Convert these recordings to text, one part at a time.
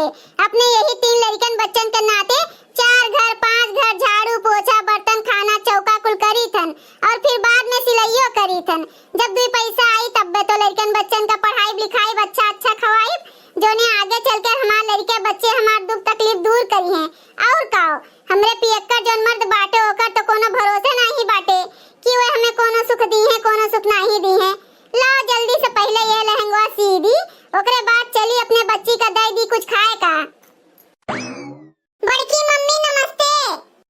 है। अपने यही 3 लड़कन बच्चन के नाते 4 घर 5 घर झाड़ू पोछा बर्तन खाना चौका कुल करी थन और फिर बाद में सिलाइयो करी थन। जब भी पैसा आई तब तो लड़कन बच्चन का पढ़ाई लिखाई अच्छा अच्छा खवाई जोने आगे चलकर हमार लड़के बच्चे हमार दुख तकलीफ दूर करी हैं। और काओ हमरे पियक्कर जोन मर्द बाटे होकर तो कोनो भरोसे नहीं बाटे कि वे हमें कोनो सुख दी है कोनो सुख नहीं दी है। लाओ जल्दी से पहले ये लहंगा सी दी ओकरे बाद चली अपने बच्ची का दे दी कुछ खाए का। बड़की मम्मी नमस्ते।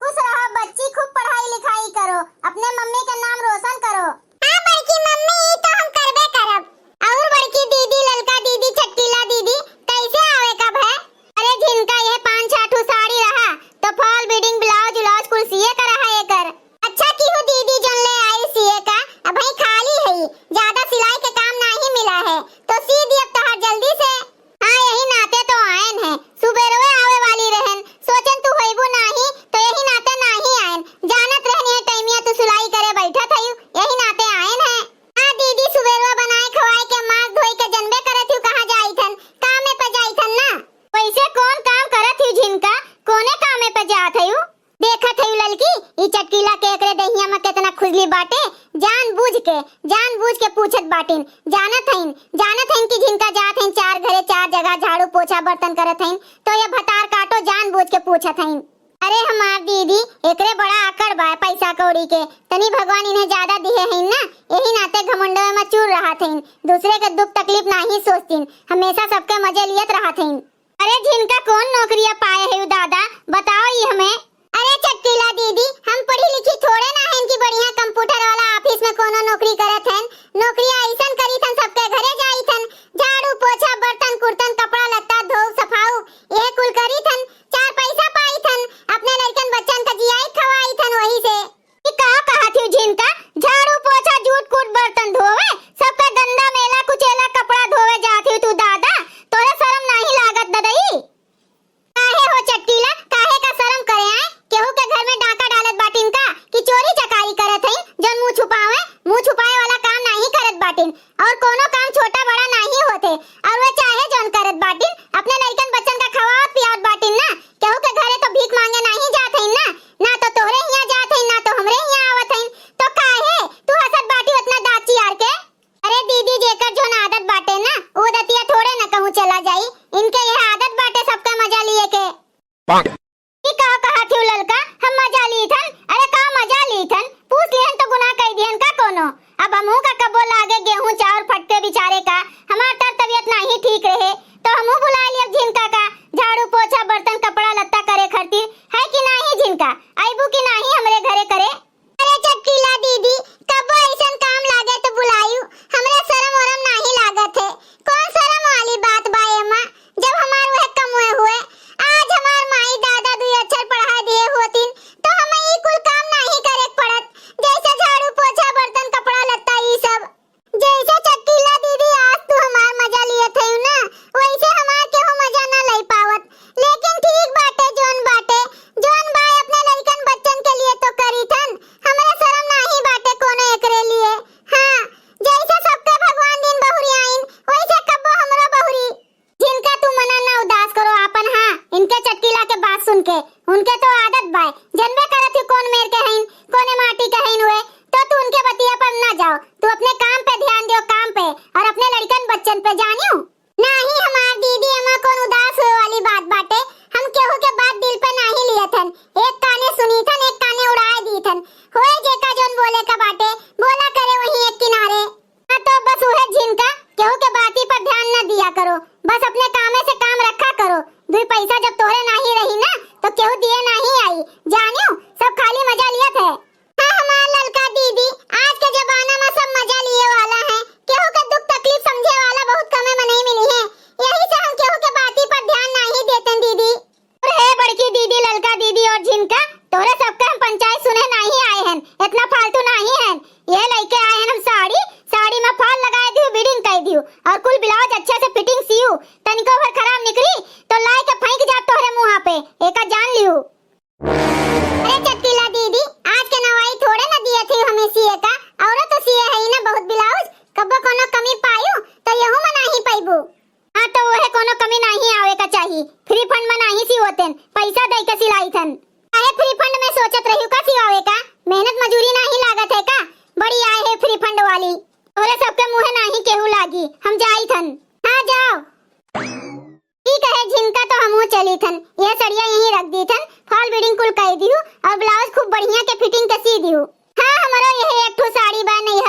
खुश रहो बच्ची, खूब पढ़ाई लिखाई करो, अपने मम्मी का नाम रोशन करो। हां बड़की मम्मी तो हम करबे करब। और बड़की दीदी ललका दीदी छट्टीला दीदी कैसे आवे कब है? अरे जिनका ये 5-6 साड़ी रहा तो फॉल बीडिंग ब्लाउज ब्लाउज कुल सिए का रहा ये कर। अच्छा की हो दीदी जोन ले आई सिए का अब भाई खाली है ज्यादा सिलाई के काम नहीं मिला है तो सी दी अब तहार जल्दी से। हां यही नाते तो आयन है सुबेरवे आवे वाली रहन सोचन तू होइबू नहीं तो यही नाते नहीं आयन जानत रहनी है टाइमिया तू सिलाई करे बैठा थई यही नाते आयन है। हां दीदी सुबेरवा बनाए खवाए के मांस धोई के जनबे करत हूं कहां जाई थन कामे पे जाई थन ना वैसे कौन काम करत हूं जिनका कोने कामे पे जात हूं देखत हूं ललकी ई चटकीला के एकरे दहिया में कितना खुजली बाटे जानबूझ के पूछत बाटिन जानत हईन कि जिनका जात हईन 4 घरे 4 जगह झाड़ू पोछा बर्तन करत हईन तो ये भतार काटो जानबूझ के पूछत हईन। अरे हमार दीदी एकरे बड़ा आकड़ बा पैसा कौड़ी के तनी भगवान इन्हें ज्यादा दिए हईन ना यही नाते घमंडो में चूर रहा थईन दूसरे के दुख तकलीफ नहीं सोचतीन हमेशा सबके मजे लियत रहा थईन। अरे जिनका कौन नौकरिया पाए है दादा बताओ ये हमें। अरे चट्टीला दीदी हम पढ़ी लिखी थोड़े ना हैं कि बढ़िया कंप्यूटर वाला ऑफिस में कोनो नौकरी करत हन नौकरिया ऐसन करी थन सबके घरे जाई थन झाड़ू पोछा बर्तन कुर्तन कपड़ा लत्ता धो सफाऊ ये कुल करी थन 4 पैसा पाई थन अपने लड़कन बच्चन का जियाई खवाई थन वही से। कि का कहत हूं जिनका झाड़ू पोछा जूट कूट बर्तन धोवे सबका गंदा मेला कुचेला कपड़ा धोवे जात हूं तू दादा तोरे शर्म नहीं लागत ददई? काहे हो चट्टीला काहे का शर्म करे आए केहू के घर में डाका डालत बाटिन का कि चोरी चकारी करत हईन जन मुंह छुपाए वाला काम नहीं करत बाटिन और कोनो काम छोटा बड़ा नहीं होते और वे चाहे जन करत बाटिन अपने लड़कन बच्चन का खवावत पियावत बाटिन ना केहू के घरे तो भीख मांगे नहीं जात हईन ना तो तोहरे हिया जात हईन ना तो हमरे हिया आवत हईन तो काहे तू हसत बाटी उतना दांत चियार के? अरे दीदी जेकर जोन आदत बाटे ना वो दतिया थोड़े ना कहूं चला जाई इनके यह आदत बाटे सबका मजा लिए के। कहत हूं ललका हम मजा ली थन अरे का मजा ली थन पूछ लिहन तो गुनाह कई दिहन का कोनो अब हमहू का कबो लागे गेहूं चावल फटके बिचारे का हमार तर तबीयत नहीं ठीक रहे तो हमहू बुला लिया जिनका का झाड़ू पोछा बर्तन कपड़ा लत्ता करे खरती है कि नहीं जिनका आईबू कि नहीं हमरे घरे करे? अरे चटकीला दीदी कबो ऐसन काम लागे तो बुलायू हमरे शर्म वरम नहीं लागत है कौन शर्म वाली बात बा एमा जब हमार वह कमवे हुए आज हमार माई दादा 2 अक्षर पढ़ा दिए होतिन तो हमें ई कुल काम नहीं करे पड़त जैसे झाड़ू पोछा बर्तन कपड़ा लत्ता ई सब जैसे चटकीला दीदी आज तू हमार मजा लिए थे ना वैसे हमार केहू मजा ना ले पावत लेकिन ठीक बाटे जोन भाई अपने लड़कन बच्चन के लिए तो करी थन हमरे शर्म नहीं बाटे कोनो एकरे लिए। हां जैसे सबके भगवान दिन बहुरी आइन वैसे कब्बो हमरो बहुरी जिनका तू मना ना उदास करो आपन। हां इनके चटकीला के बात सुन के उनके तो आदत बाय जनबे करत ही कौन मेर के हईन कोने माटी के हईन हुए तो तू उनके बतिया पर ना जाओ तू अपने काम पे ध्यान दियो काम पे और अपने लड़कन बच्चन पे जानियो नहीं हमार दीदी अमा कौन उदास होए वाली बात बाटे हम केहू के बात दिल पे नहीं लिए थन एक काने सुनी थन एक काने उड़ाए दी थन होए जेका जोन बोले का बाटे बोला करे वही एक किनारे। हां तो बस उहे जिनका केहू के बाती पर ध्यान न दिया करो बस अपने कामे से काम रखा करो 2 पैसा जब तोरे नहीं रही ना तो केहू दिए नहीं आई जानियो सब खाली मजा लियत है। हां हमार ललका दीदी आज के जमाना में सब मजा लिए वाला है केहू के दुख तकलीफ समझे वाला बहुत कमे में नहीं मिली है यही से हम केहू के बाती पर ध्यान नहीं देते दीदी। और है बड़की दीदी ललका दीदी और जिनका तोरे सबके हम पंचायत सुने नहीं आए हैं इतना फालतू नहीं है ये लेके आए हैं हम साड़ी में फॉल लगाए दियो बीडिंग कर दियो और कुल ब्लाउज अच्छे से फिटिंग सियो तनिको भर खराब निकली तो लाई के फेंक जा तोहरे मुंह पे एका जान लियो। रही, फ्री फंड में नहीं सिवतन, पैसा दे के सिलाई थन। काहे फ्री फंड में सोचत रही का सिवावे का? मेहनत मजूरी नहीं लागत है का? बड़ी आए है फ्री फंड वाली। तोरे सबके मुंह नहीं केहू लागी, हम जाई थन। हां जाओ। ठीक है झिनका तो हमहू चली थन। ये सड़िया यहीं रख दी थन, फॉल बीडिंग कुल कर दियो और ब्लाउज खूब बढ़िया के फिटिंग के सी दियो। हां हमारा यह एक ठो साड़ी बा नहीं